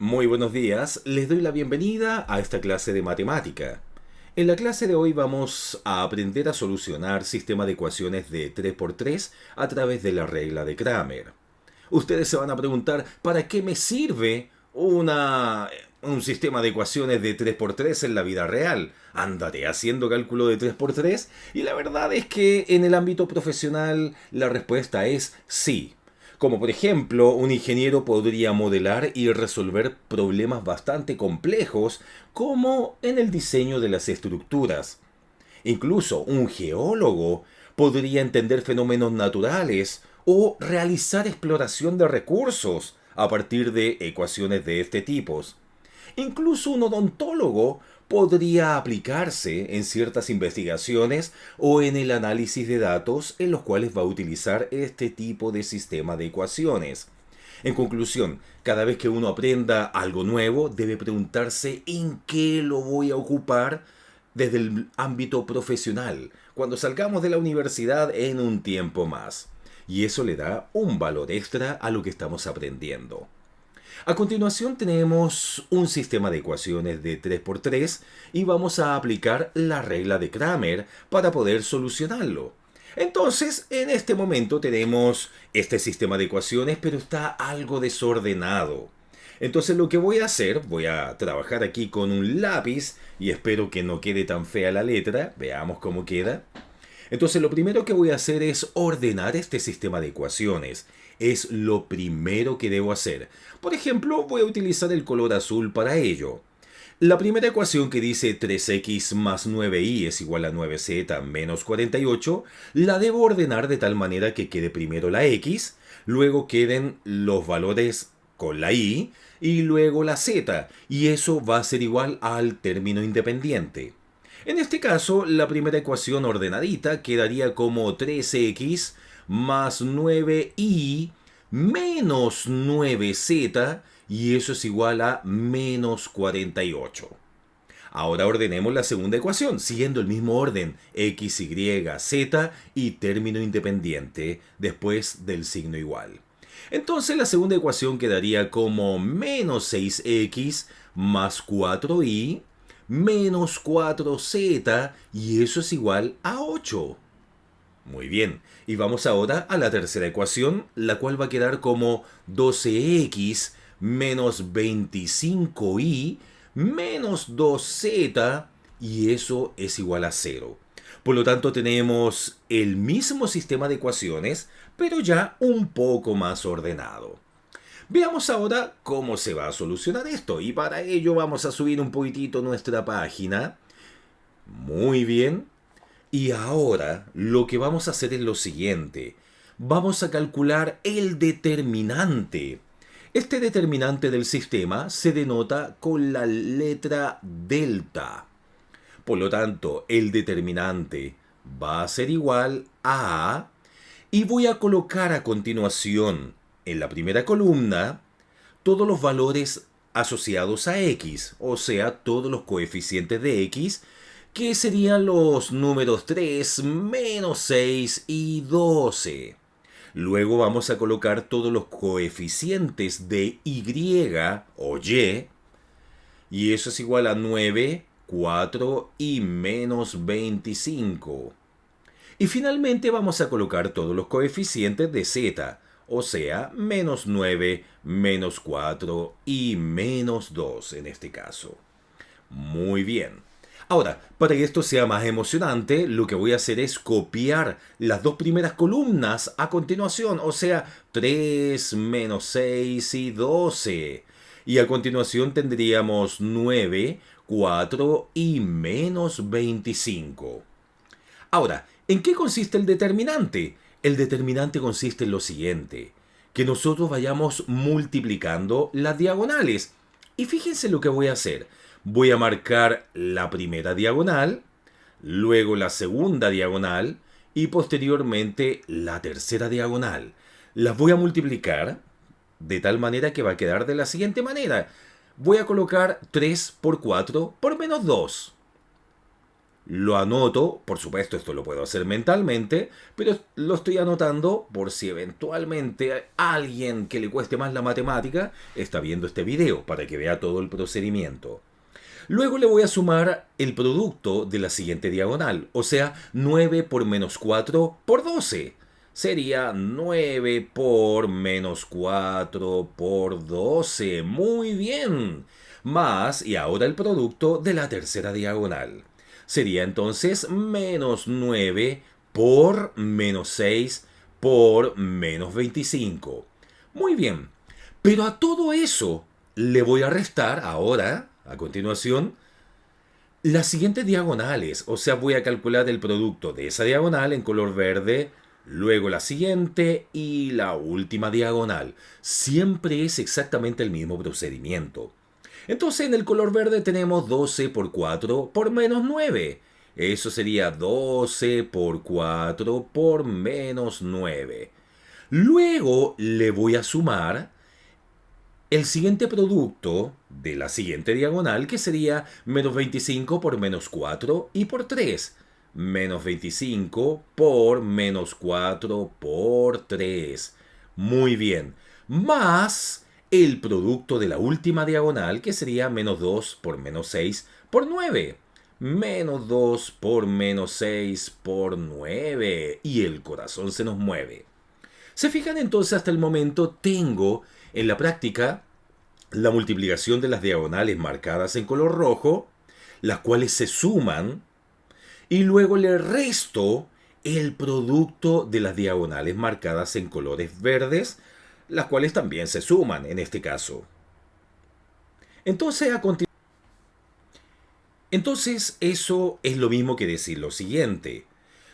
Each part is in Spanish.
Muy buenos días, les doy la bienvenida a esta clase de matemática. En la clase de hoy vamos a aprender a solucionar sistema de ecuaciones de 3 por 3 a través de la regla de Kramer. Ustedes se van a preguntar, ¿para qué me sirve un sistema de ecuaciones de 3 por 3 en la vida real? ¿Andaré haciendo cálculo de 3 por 3? Y la verdad es que en el ámbito profesional la respuesta es sí. Como por ejemplo, un ingeniero podría modelar y resolver problemas bastante complejos, como en el diseño de las estructuras. Incluso un geólogo podría entender fenómenos naturales o realizar exploración de recursos a partir de ecuaciones de este tipo. Incluso un odontólogo podría aplicarse en ciertas investigaciones o en el análisis de datos en los cuales va a utilizar este tipo de sistema de ecuaciones. En conclusión, cada vez que uno aprenda algo nuevo, debe preguntarse en qué lo voy a ocupar desde el ámbito profesional, cuando salgamos de la universidad en un tiempo más. Y eso le da un valor extra a lo que estamos aprendiendo. A continuación tenemos un sistema de ecuaciones de 3 por 3 y vamos a aplicar la regla de Kramer para poder solucionarlo. Entonces, en este momento tenemos este sistema de ecuaciones, pero está algo desordenado. Entonces lo que voy a hacer, voy a trabajar aquí con un lápiz y espero que no quede tan fea la letra. Veamos cómo queda. Entonces lo primero que voy a hacer es ordenar este sistema de ecuaciones. Es lo primero que debo hacer. Por ejemplo, voy a utilizar el color azul para ello. La primera ecuación que dice 3x más 9y es igual a 9z menos 48, la debo ordenar de tal manera que quede primero la x, luego queden los valores con la y luego la z, y eso va a ser igual al término independiente. En este caso, la primera ecuación ordenadita quedaría como 3x más 9y menos 9z, y eso es igual a menos 48. Ahora ordenemos la segunda ecuación, siguiendo el mismo orden, x, y, z y término independiente después del signo igual. Entonces la segunda ecuación quedaría como menos 6x más 4y menos 4z, y eso es igual a 8. Muy bien, y vamos ahora a la tercera ecuación, la cual va a quedar como 12x menos 25y menos 2z, y eso es igual a 0. Por lo tanto tenemos el mismo sistema de ecuaciones, pero ya un poco más ordenado. Veamos ahora cómo se va a solucionar esto, y para ello vamos a subir un poquitito nuestra página. Muy bien. Y ahora lo que vamos a hacer es lo siguiente. Vamos a calcular el determinante. Este determinante del sistema se denota con la letra delta. Por lo tanto, el determinante va a ser igual a... Y voy a colocar a continuación en la primera columna todos los valores asociados a x, o sea, todos los coeficientes de x, que serían los números 3, menos 6 y 12. Luego vamos a colocar todos los coeficientes de y o y eso es igual a 9, 4 y menos 25. Y finalmente vamos a colocar todos los coeficientes de z, o sea, menos 9, menos 4 y menos 2 en este caso. Muy bien. Ahora, para que esto sea más emocionante, lo que voy a hacer es copiar las dos primeras columnas a continuación, o sea, 3 menos 6 y 12. Y a continuación tendríamos 9, 4 y menos 25. Ahora, ¿en qué consiste el determinante? El determinante consiste en lo siguiente, que nosotros vayamos multiplicando las diagonales. Y fíjense lo que voy a hacer. Voy a marcar la primera diagonal, luego la segunda diagonal y posteriormente la tercera diagonal. Las voy a multiplicar de tal manera que va a quedar de la siguiente manera. Voy a colocar 3 por 4 por menos 2. lo anoto, por supuesto esto lo puedo hacer mentalmente, pero lo estoy anotando por si eventualmente alguien que le cueste más la matemática está viendo este video para que vea todo el procedimiento. Luego le voy a sumar el producto de la siguiente diagonal, o sea, 9 por menos 4 por 12. Sería 9 por menos 4 por 12. Muy bien. Más, y ahora el producto de la tercera diagonal. Sería entonces menos 9 por menos 6 por menos 25. Muy bien. Pero a todo eso le voy a restar ahora, a continuación, las siguientes diagonales. O sea, voy a calcular el producto de esa diagonal en color verde, luego la siguiente y la última diagonal. Siempre es exactamente el mismo procedimiento. Entonces en el color verde tenemos 12 por 4 por menos 9. Eso sería 12 por 4 por menos 9. Luego le voy a sumar el siguiente producto de la siguiente diagonal, que sería menos 25 por menos 4 y por 3. Menos 25 por menos 4 por 3. Muy bien. Más el producto de la última diagonal, que sería menos 2 por menos 6 por 9. Menos 2 por menos 6 por 9. Y el corazón se nos mueve. Se fijan entonces, hasta el momento tengo en la práctica la multiplicación de las diagonales marcadas en color rojo, las cuales se suman, y luego le resto el producto de las diagonales marcadas en colores verdes, las cuales también se suman en este caso. Entonces eso es lo mismo que decir lo siguiente.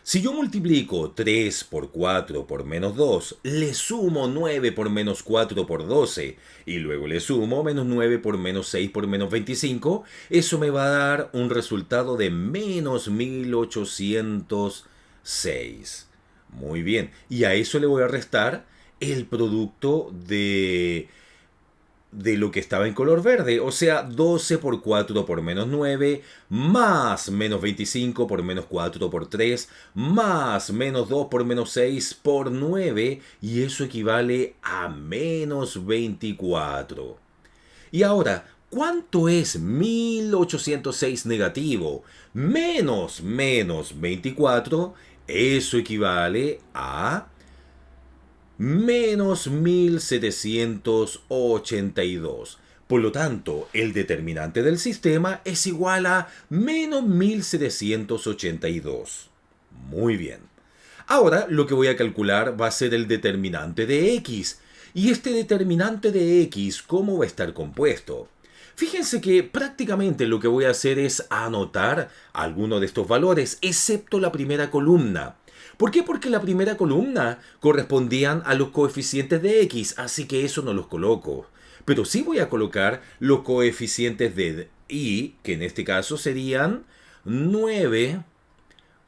Si yo multiplico 3 por 4 por menos 2, le sumo 9 por menos 4 por 12, y luego le sumo menos 9 por menos 6 por menos 25, eso me va a dar un resultado de menos 1806. Muy bien, y a eso le voy a restar el producto de lo que estaba en color verde, o sea, 12 por 4 por menos 9, más menos 25 por menos 4 por 3, más menos 2 por menos 6 por 9, y eso equivale a menos 24. Y ahora, ¿cuánto es 1806 negativo? Menos 24, eso equivale a menos 1782. Por lo tanto, el determinante del sistema es igual a menos 1782. Muy bien. Ahora lo que voy a calcular va a ser el determinante de x. Y este determinante de x, ¿cómo va a estar compuesto? Fíjense que prácticamente lo que voy a hacer es anotar alguno de estos valores, excepto la primera columna. ¿Por qué? Porque la primera columna correspondían a los coeficientes de x, así que eso no los coloco. Pero sí voy a colocar los coeficientes de y, que en este caso serían 9,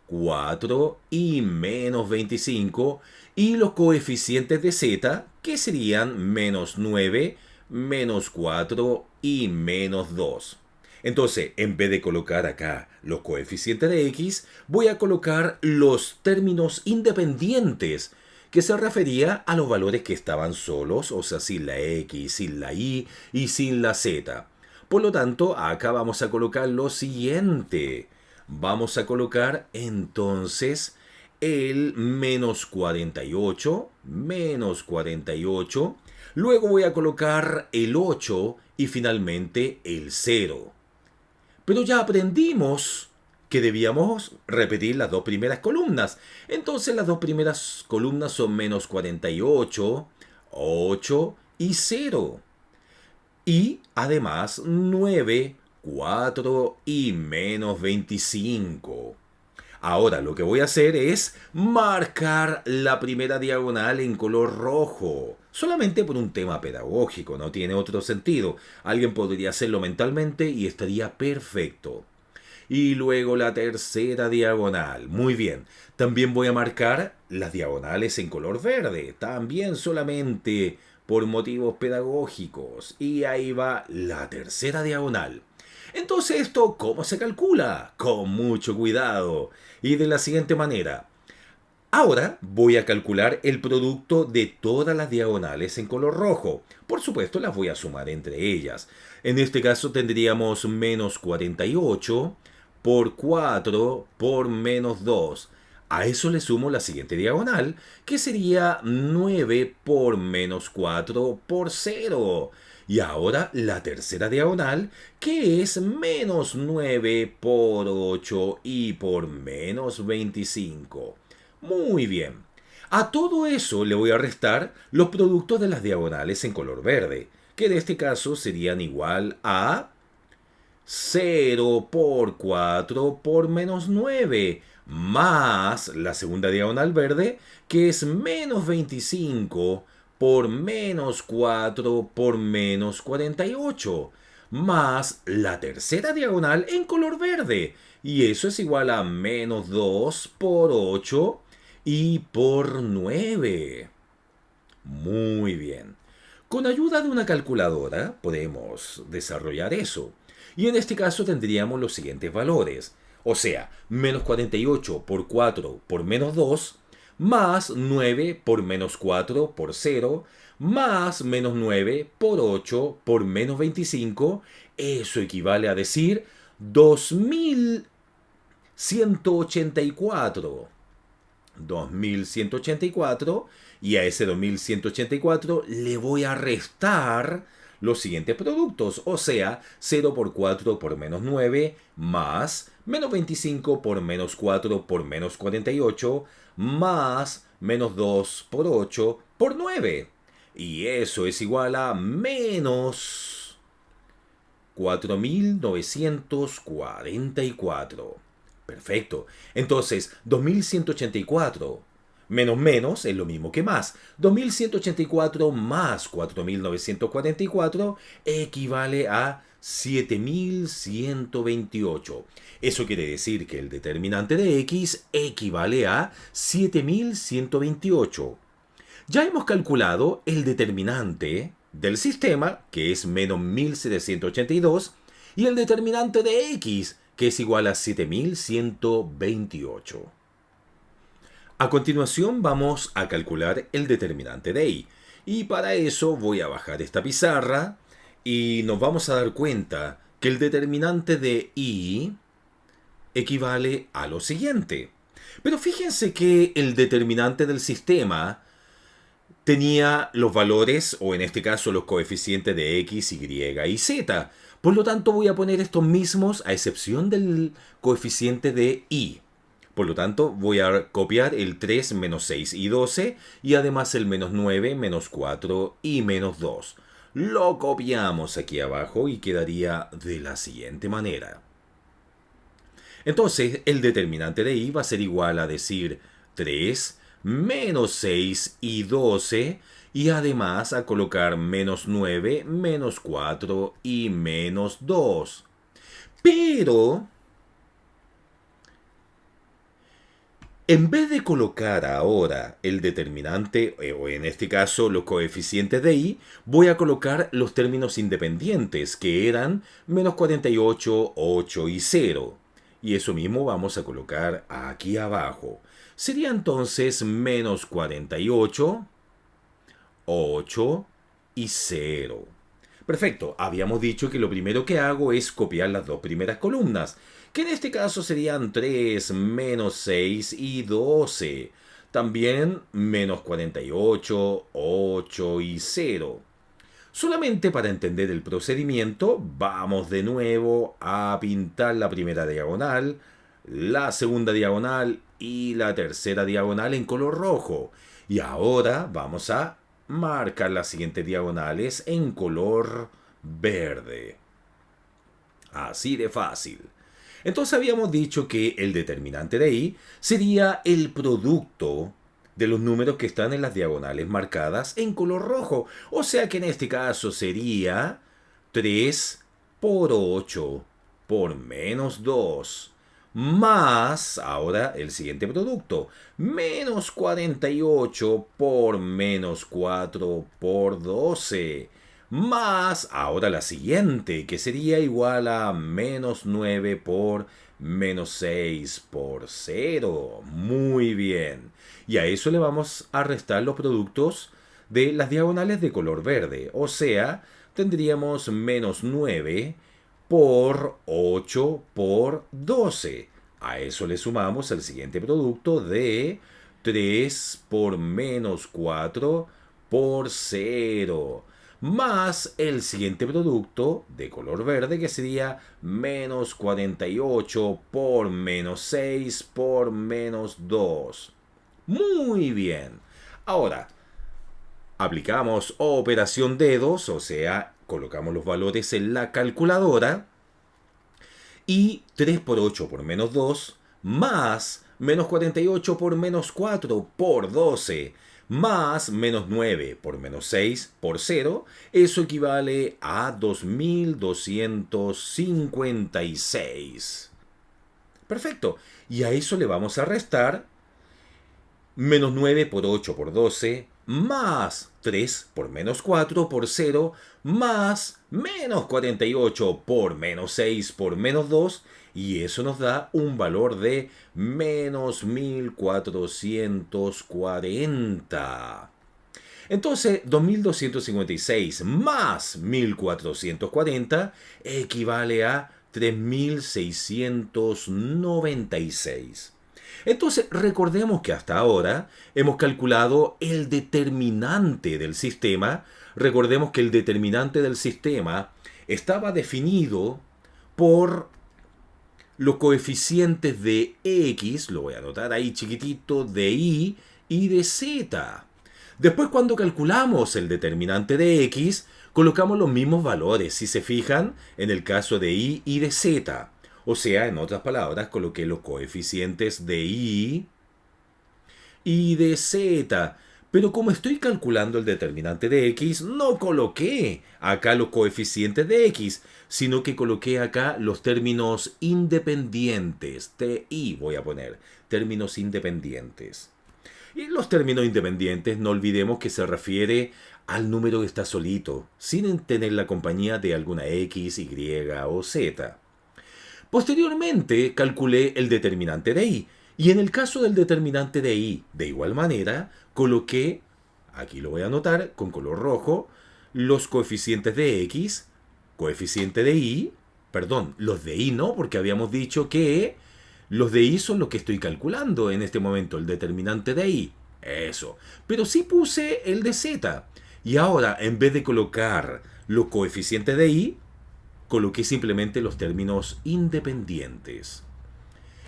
4 y menos 25, y los coeficientes de z, que serían menos 9, menos 4 y menos 2. Entonces, en vez de colocar acá los coeficientes de x, voy a colocar los términos independientes, que se refería a los valores que estaban solos, o sea, sin la x, sin la y sin la z. Por lo tanto, acá vamos a colocar lo siguiente. Vamos a colocar entonces el menos 48, menos 48. Luego voy a colocar el 8 y finalmente el 0. Pero ya aprendimos que debíamos repetir las dos primeras columnas. Entonces las dos primeras columnas son menos 48, 8 y 0. Y además 9, 4 y menos 25. Ahora lo que voy a hacer es marcar la primera diagonal en color rojo. Solamente por un tema pedagógico, no tiene otro sentido. Alguien podría hacerlo mentalmente y estaría perfecto. Y luego la tercera diagonal. Muy bien. También voy a marcar las diagonales en color verde. También solamente por motivos pedagógicos. Y ahí va la tercera diagonal. Entonces esto, ¿cómo se calcula? Con mucho cuidado. Y de la siguiente manera. Ahora voy a calcular el producto de todas las diagonales en color rojo. Por supuesto, las voy a sumar entre ellas. En este caso tendríamos menos 48 por 4 por menos 2. A eso le sumo la siguiente diagonal, que sería 9 por menos 4 por 0. Y ahora la tercera diagonal, que es menos 9 por 8 y por menos 25. Muy bien. A todo eso le voy a restar los productos de las diagonales en color verde, que en este caso serían igual a 0 por 4 por menos 9, más la segunda diagonal verde, que es menos 25 por menos 4 por menos 48, más la tercera diagonal en color verde, y eso es igual a menos 2 por 8 y por 9. Muy bien. Con ayuda de una calculadora podemos desarrollar eso. Y en este caso tendríamos los siguientes valores. O sea, menos 48 por 4 por menos 2, más 9 por menos 4 por 0, más menos 9 por 8 por menos 25. Eso equivale a decir 2184. 2184, y a ese 2184 le voy a restar los siguientes productos, o sea, 0 por 4 por menos 9, más menos 25 por menos 4 por menos 48, más menos 2 por 8 por 9. Y eso es igual a menos 4944. Perfecto. Entonces, 2184 menos menos es lo mismo que más. 2184 más 4944 equivale a 7128. Eso quiere decir que el determinante de x equivale a 7128. Ya hemos calculado el determinante del sistema, que es menos 1782, y el determinante de x, que es igual a 7128. A continuación vamos a calcular el determinante de y. Y para eso voy a bajar esta pizarra y nos vamos a dar cuenta que el determinante de y equivale a lo siguiente. Pero fíjense que el determinante del sistema tenía los valores, o en este caso los coeficientes de x, y y z. Por lo tanto voy a poner estos mismos a excepción del coeficiente de y. Por lo tanto voy a copiar el 3, menos 6 y 12 y además el menos 9, menos 4 y menos 2. Lo copiamos aquí abajo y quedaría de la siguiente manera. Entonces el determinante de y va a ser igual a decir 3 menos 6 y 12 y además a colocar menos 9, menos 4 y menos 2. Pero en vez de colocar ahora el determinante, o en este caso los coeficientes de y, voy a colocar los términos independientes, que eran menos 48, 8 y 0. Y eso mismo vamos a colocar aquí abajo. Sería entonces menos 48, 8 y 0. Perfecto, habíamos dicho que lo primero que hago es copiar las dos primeras columnas, que en este caso serían 3, menos 6 y 12. También menos 48, 8 y 0. Solamente para entender el procedimiento, vamos de nuevo a pintar la primera diagonal, la segunda diagonal y la tercera diagonal en color rojo. Y ahora vamos a marcar las siguientes diagonales en color verde. Así de fácil. Entonces habíamos dicho que el determinante de y sería el producto de los números que están en las diagonales marcadas en color rojo. O sea que en este caso sería 3 por 8 por menos 2 más, ahora el siguiente producto, menos 48 por menos 4 por 12 más ahora la siguiente, que sería igual a menos 9 por menos 6 por 0. Muy bien. Y a eso le vamos a restar los productos de las diagonales de color verde. O sea, tendríamos menos 9 por 8 por 12. A eso le sumamos el siguiente producto de 3 por menos 4 por 0. Más el siguiente producto de color verde que sería menos 48 por menos 6 por menos 2. Muy bien. Ahora, aplicamos operación dedos, o sea, colocamos los valores en la calculadora. Y 3 por 8 por menos 2, más menos 48 por menos 4 por 12, más menos 9 por menos 6 por 0, eso equivale a 2256. Perfecto. Y a eso le vamos a restar menos 9 por 8 por 12, más 3 por menos 4 por 0, más menos 48 por menos 6 por menos 2, y eso nos da un valor de menos 1440. Entonces, 2256 más 1440 equivale a 3696. Entonces, recordemos que hasta ahora hemos calculado el determinante del sistema. Recordemos que el determinante del sistema estaba definido por los coeficientes de x, lo voy a anotar ahí chiquitito, de y de z. Después, cuando calculamos el determinante de x, colocamos los mismos valores, si se fijan, en el caso de y de z. O sea, en otras palabras, coloqué los coeficientes de y de z. Pero como estoy calculando el determinante de x, no coloqué acá los coeficientes de x, sino que coloqué acá los términos independientes. TI voy a poner, términos independientes. Y los términos independientes no olvidemos que se refiere al número que está solito, sin tener la compañía de alguna x, y o z. Posteriormente calculé el determinante de y. Y en el caso del determinante de y, de igual manera, coloqué, aquí lo voy a anotar con color rojo, los coeficientes de x, coeficiente de y, perdón, los de y no, porque habíamos dicho que los de y son los que estoy calculando en este momento, el determinante de y. Eso. Pero sí puse el de z. Y ahora, en vez de colocar los coeficientes de y, coloqué simplemente los términos independientes.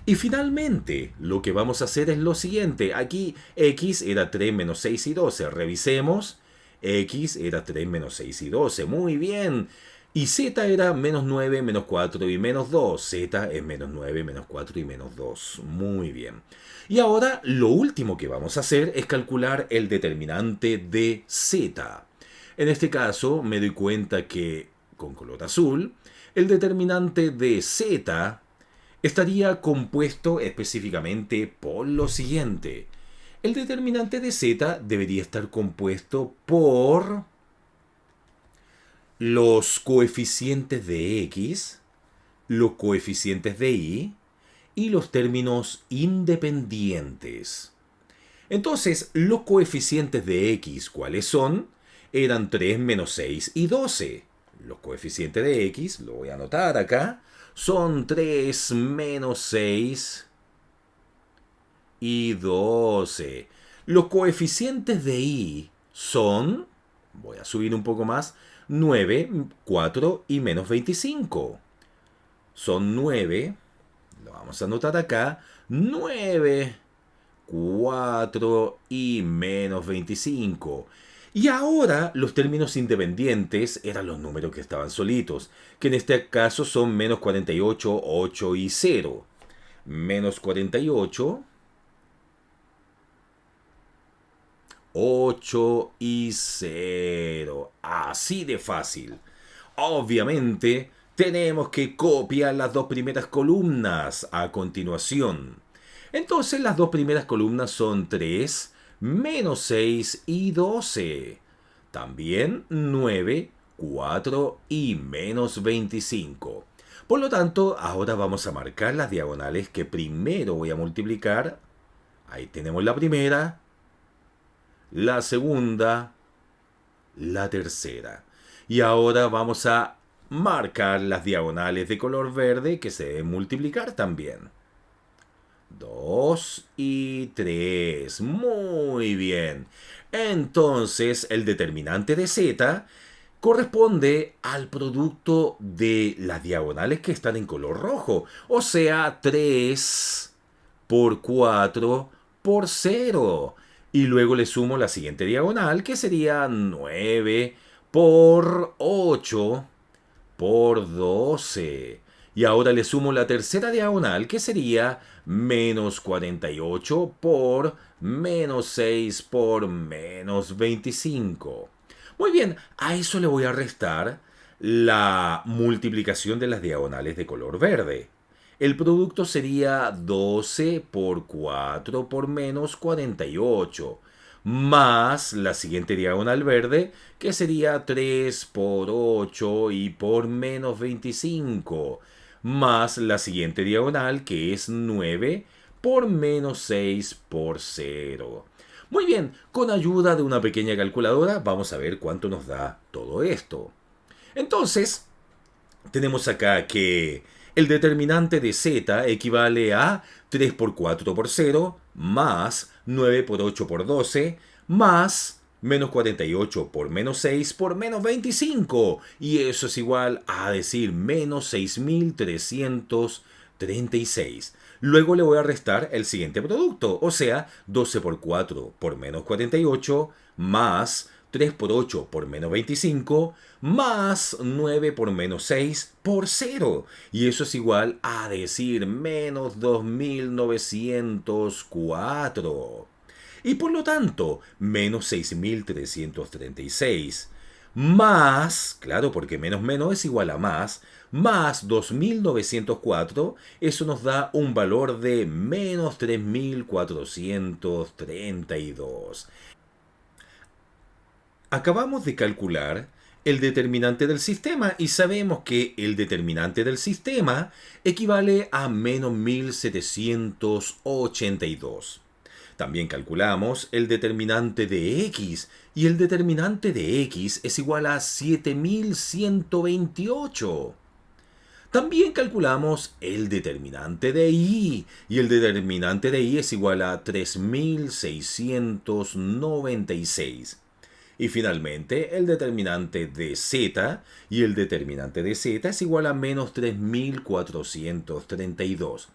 Y finalmente, lo que vamos a hacer es lo siguiente. Aquí x era 3 menos 6 y 12. Revisemos. X era 3 menos 6 y 12. Muy bien. Y z era menos 9, menos 4 y menos 2. Z es menos 9, menos 4 y menos 2. Muy bien. Y ahora lo último que vamos a hacer es calcular el determinante de z. En este caso me doy cuenta que, con color azul, el determinante de z estaría compuesto específicamente por lo siguiente. El determinante de z debería estar compuesto por los coeficientes de x, los coeficientes de y los términos independientes. Entonces, los coeficientes de x, ¿cuáles son? Eran 3 menos 6 y 12. Los coeficientes de x, lo voy a anotar acá, son 3 menos 6 y 12. Los coeficientes de y son, voy a subir un poco más, 9, 4 y menos 25. Son 9, lo vamos a anotar acá, 9, 4 y menos 25. Y ahora los términos independientes eran los números que estaban solitos, que en este caso son menos 48, 8 y 0. Menos 48, 8 y 0. Así de fácil. Obviamente, tenemos que copiar las dos primeras columnas a continuación. Entonces, las dos primeras columnas son 3, menos 6 y 12. También 9, 4 y menos 25. Por lo tanto, ahora vamos a marcar las diagonales que primero voy a multiplicar. Ahí tenemos la primera, la segunda, la tercera. Y ahora vamos a marcar las diagonales de color verde que se deben multiplicar también. 2 y 3. Muy bien. Entonces, el determinante de z corresponde al producto de las diagonales que están en color rojo. O sea, 3 por 4 por 0. Y luego le sumo la siguiente diagonal, que sería 9 por 8 por 12. Y ahora le sumo la tercera diagonal, que sería menos 48 por menos 6 por menos 25. Muy bien, a eso le voy a restar la multiplicación de las diagonales de color verde. El producto sería 12 por 4 por menos 48, más la siguiente diagonal verde, que sería 3 por 8 y por menos 25, más la siguiente diagonal, que es 9 por menos 6 por 0. Muy bien, con ayuda de una pequeña calculadora vamos a ver cuánto nos da todo esto. Entonces, tenemos acá que el determinante de z equivale a 3 por 4 por 0, más 9 por 8 por 12, más menos 48 por menos 6 por menos 25. Y eso es igual a decir menos 6.336. Luego le voy a restar el siguiente producto, o sea, 12 por 4 por menos 48, más 3 por 8 por menos 25, más 9 por menos 6 por 0. Y eso es igual a decir menos 2904. Y por lo tanto, menos 6.336. Más, claro, porque menos menos es igual a más 2.904, eso nos da un valor de menos 3.432. Acabamos de calcular el determinante del sistema y sabemos que el determinante del sistema equivale a menos 1.782. También calculamos el determinante de x y el determinante de x es igual a 7.128. También calculamos el determinante de y el determinante de y es igual a 3.696. Y finalmente el determinante de z y el determinante de z es igual a menos 3.432.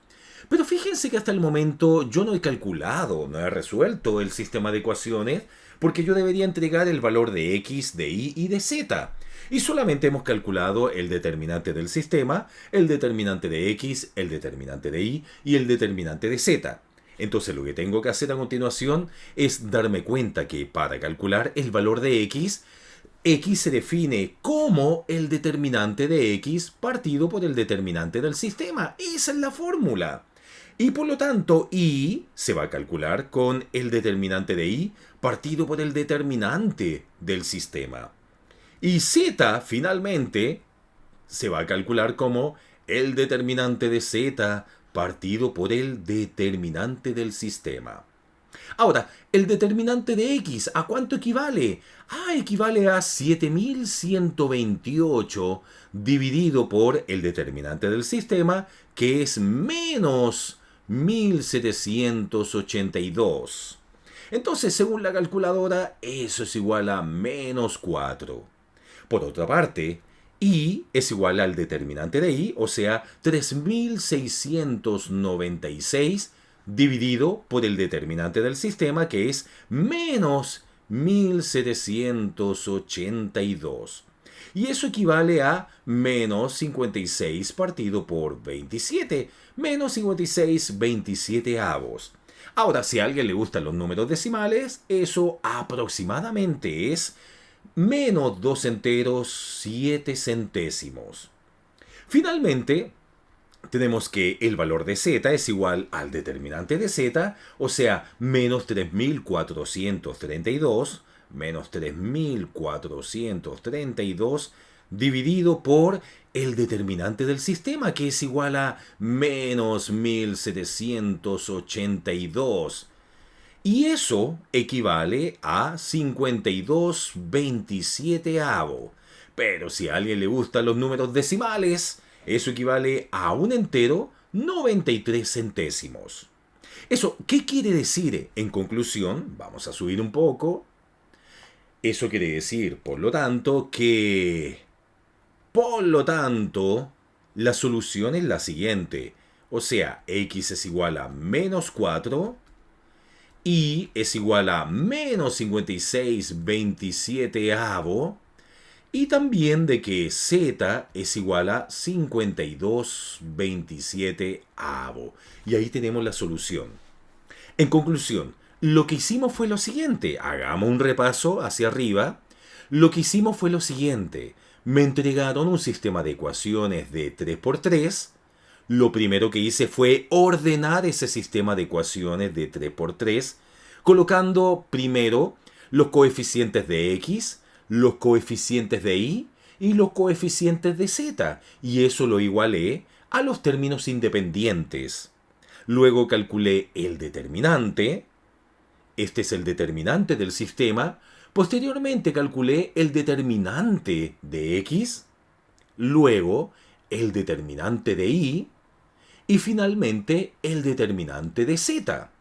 Pero fíjense que hasta el momento yo no he calculado, no he resuelto el sistema de ecuaciones porque yo debería entregar el valor de x, de y de z. Y solamente hemos calculado el determinante del sistema, el determinante de x, el determinante de y el determinante de z. Entonces lo que tengo que hacer a continuación es darme cuenta que para calcular el valor de x se define como el determinante de x partido por el determinante del sistema. Esa es la fórmula. Y por lo tanto, y se va a calcular con el determinante de y partido por el determinante del sistema. Y z, finalmente, se va a calcular como el determinante de z partido por el determinante del sistema. Ahora, el determinante de x, ¿a cuánto equivale? Equivale a 7.128 dividido por el determinante del sistema, que es menos 1.782. Entonces, según la calculadora, eso es igual a menos 4. Por otra parte, y es igual al determinante de y, o sea, 3.696 dividido por el determinante del sistema, que es menos 1.782. Y eso equivale a menos 56 partido por 27, menos 56 27avos. Ahora, si a alguien le gustan los números decimales, eso aproximadamente es menos 2 enteros 7 centésimos. Finalmente, tenemos que el valor de z es igual al determinante de z, o sea, menos 3.432, menos 3.432, dividido por el determinante del sistema, que es igual a menos 1.782. Y eso equivale a 52/27. Pero si a alguien le gustan los números decimales, eso equivale a un entero 93 centésimos. Eso, ¿qué quiere decir? En conclusión, vamos a subir un poco. Eso quiere decir, por lo tanto, la solución es la siguiente. O sea, x es igual a menos 4, y es igual a menos 56/27, y también de que z es igual a 52/27. Y ahí tenemos la solución. En conclusión, lo que hicimos fue lo siguiente. Hagamos un repaso hacia arriba. Lo que hicimos fue lo siguiente. Me entregaron un sistema de ecuaciones de 3×3. Lo primero que hice fue ordenar ese sistema de ecuaciones de 3×3, colocando primero los coeficientes de x, los coeficientes de y los coeficientes de z, y eso lo igualé a los términos independientes. Luego calculé el determinante. Este es el determinante del sistema. Posteriormente calculé el determinante de x, luego el determinante de y finalmente el determinante de z.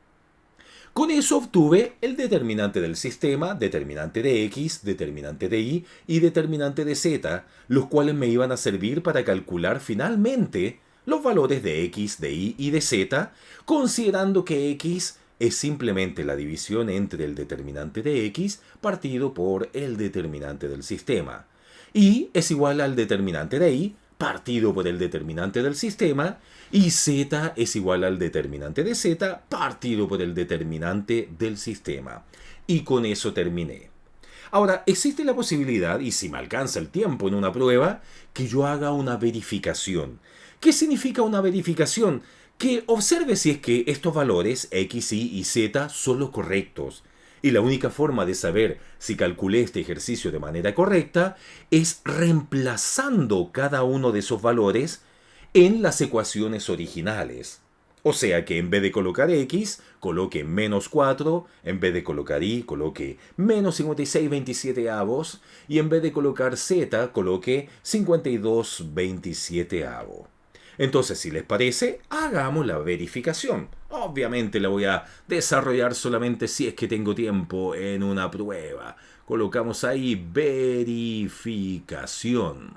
Con eso obtuve el determinante del sistema, determinante de x, determinante de y determinante de z, los cuales me iban a servir para calcular finalmente los valores de x, de y de z, considerando que x es simplemente la división entre el determinante de x partido por el determinante del sistema. Y es igual al determinante de y partido por el determinante del sistema, y z es igual al determinante de z partido por el determinante del sistema. Y con eso terminé. Ahora, existe la posibilidad, y si me alcanza el tiempo en una prueba, que yo haga una verificación. ¿Qué significa una verificación? Que observe si es que estos valores x, y z son los correctos. Y la única forma de saber si calculé este ejercicio de manera correcta es reemplazando cada uno de esos valores en las ecuaciones originales. O sea que en vez de colocar x, coloque menos 4, en vez de colocar y, coloque menos 56/27, y en vez de colocar z, coloque 52/27. Entonces, si les parece, hagamos la verificación. Obviamente la voy a desarrollar solamente si es que tengo tiempo en una prueba. Colocamos ahí verificación.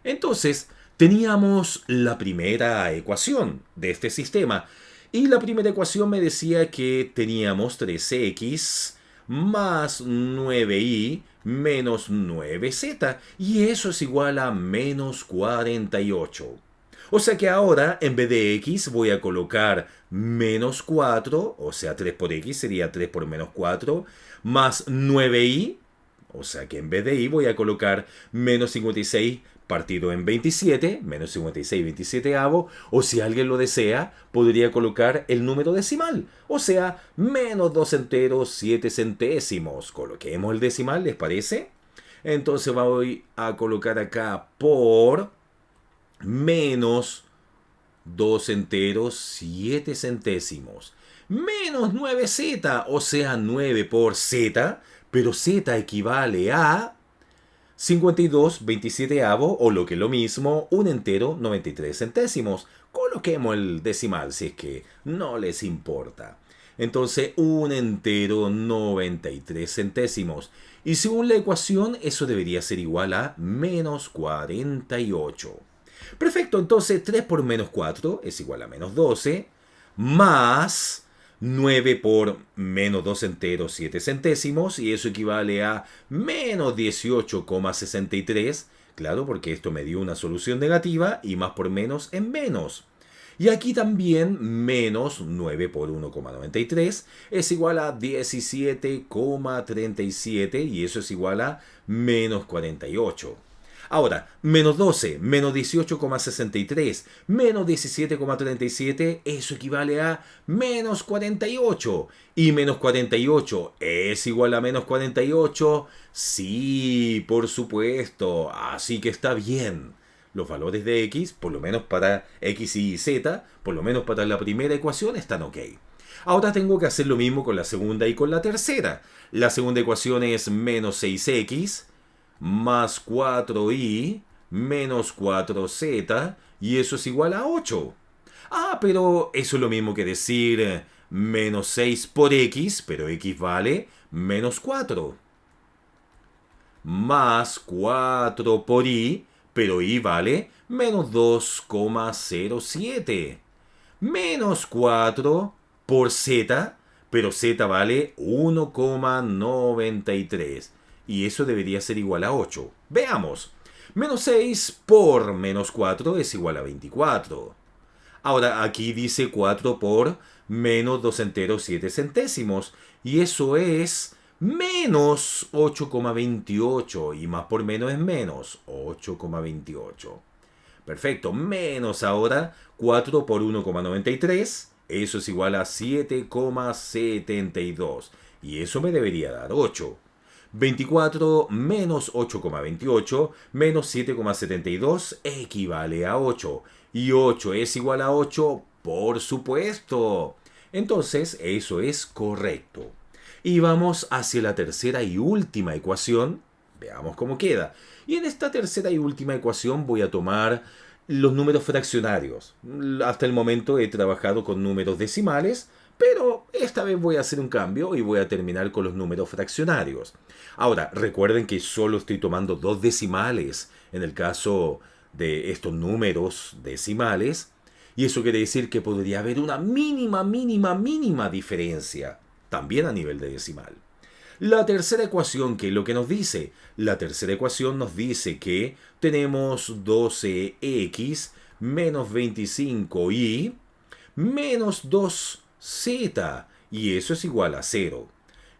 Entonces, teníamos la primera ecuación de este sistema. Y la primera ecuación me decía que teníamos 3x más 9y menos 9z. Y eso es igual a menos 48. O sea que ahora, en vez de x, voy a colocar menos 4, o sea, 3 por x sería 3 por menos 4, más 9y, o sea que en vez de y voy a colocar menos 56 partido en 27, menos 56/27, o si alguien lo desea, podría colocar el número decimal, o sea, menos 2 enteros 7 centésimos. Coloquemos el decimal, ¿les parece? Entonces voy a colocar acá por menos 2 enteros 7 centésimos. Menos 9z, o sea 9 por z, pero z equivale a 52/27, o lo que es lo mismo, 1 entero 93 centésimos. Coloquemos el decimal si es que no les importa. Entonces 1 entero 93 centésimos. Y según la ecuación, eso debería ser igual a menos 48. Perfecto, entonces 3 por menos 4 es igual a menos 12, más 9 por menos 2 enteros 7 centésimos, y eso equivale a menos 18,63. Claro, porque esto me dio una solución negativa, y más por menos en menos. Y aquí también menos 9 por 1,93 es igual a 17,37, y eso es igual a menos 48. Ahora, menos 12, menos 18,63, menos 17,37, eso equivale a menos 48. ¿Y menos 48 es igual a menos 48? Sí, por supuesto, así que está bien. Los valores de x, por lo menos para x y z, por lo menos para la primera ecuación, están ok. Ahora tengo que hacer lo mismo con la segunda y con la tercera. La segunda ecuación es menos 6x más 4y menos 4z, y eso es igual a 8. Ah, pero eso es lo mismo que decir menos 6 por x, pero x vale menos 4. Más 4 por y, pero y vale menos 2,07. Menos 4 por z, pero z vale 1,93. Y eso debería ser igual a 8. Veamos. Menos 6 por menos 4 es igual a 24. Ahora aquí dice 4 por menos 2 enteros 7 centésimos. Y eso es menos 8,28. Y más por menos es menos 8,28. Perfecto. Menos ahora 4 por 1,93. Eso es igual a 7,72. Y eso me debería dar 8. 24 menos 8,28 menos 7,72 equivale a 8. Y 8 es igual a 8, por supuesto. Entonces, eso es correcto. Y vamos hacia la tercera y última ecuación. Veamos cómo queda. Y en esta tercera y última ecuación voy a tomar los números fraccionarios. Hasta el momento he trabajado con números decimales, pero esta vez voy a hacer un cambio y voy a terminar con los números fraccionarios. Ahora, recuerden que solo estoy tomando dos decimales en el caso de estos números decimales, y eso quiere decir que podría haber una mínima diferencia, también a nivel de decimal. La tercera ecuación, ¿qué es lo que nos dice? La tercera ecuación nos dice que tenemos 12x menos 25y menos 2z, y eso es igual a 0.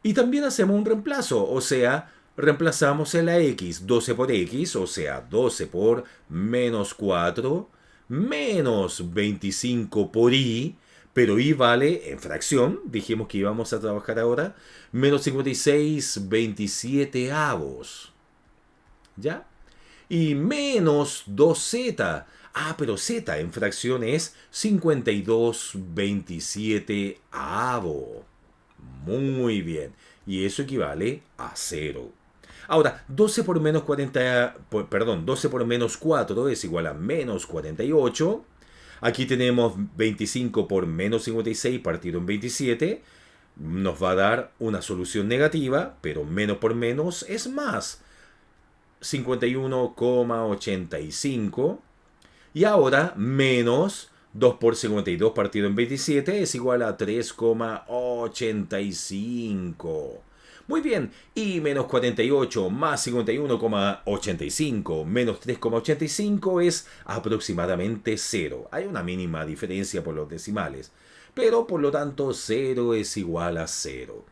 Y también hacemos un reemplazo, o sea, reemplazamos en la x 12 por x, o sea, 12 por menos 4, menos 25 por y, pero y vale en fracción, dijimos que íbamos a trabajar ahora, menos 56 27 avos. ¿Ya? Y menos 2z. Ah, pero z en fracción es 52 27 avo. Muy bien. Y eso equivale a 0. Ahora, 12 por menos 40, perdón, 12 por menos 4 es igual a menos 48. Aquí tenemos 25 por menos 56 partido en 27. Nos va a dar una solución negativa, pero menos por menos es más. 51,85. Y ahora menos 2 por 52 partido en 27 es igual a 3,85. Muy bien, y menos 48 más 51,85 menos 3,85 es aproximadamente 0. Hay una mínima diferencia por los decimales, pero por lo tanto 0 es igual a 0.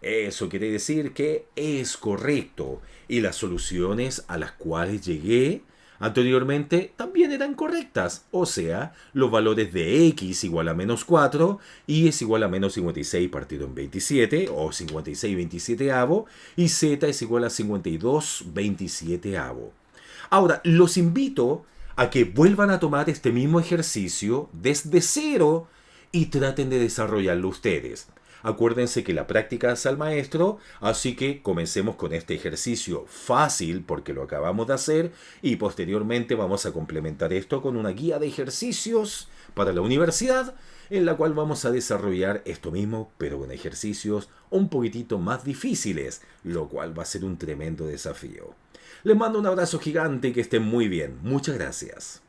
Eso quiere decir que es correcto, y las soluciones a las cuales llegué anteriormente también eran correctas, o sea, los valores de x igual a menos 4, y es igual a menos 56 partido en 27, o 56 27 avo, y z es igual a 52 27 avo. Ahora, los invito a que vuelvan a tomar este mismo ejercicio desde cero y traten de desarrollarlo ustedes. Acuérdense que la práctica hace al maestro, así que comencemos con este ejercicio fácil porque lo acabamos de hacer, y posteriormente vamos a complementar esto con una guía de ejercicios para la universidad en la cual vamos a desarrollar esto mismo, pero con ejercicios un poquitito más difíciles, lo cual va a ser un tremendo desafío. Les mando un abrazo gigante y que estén muy bien. Muchas gracias.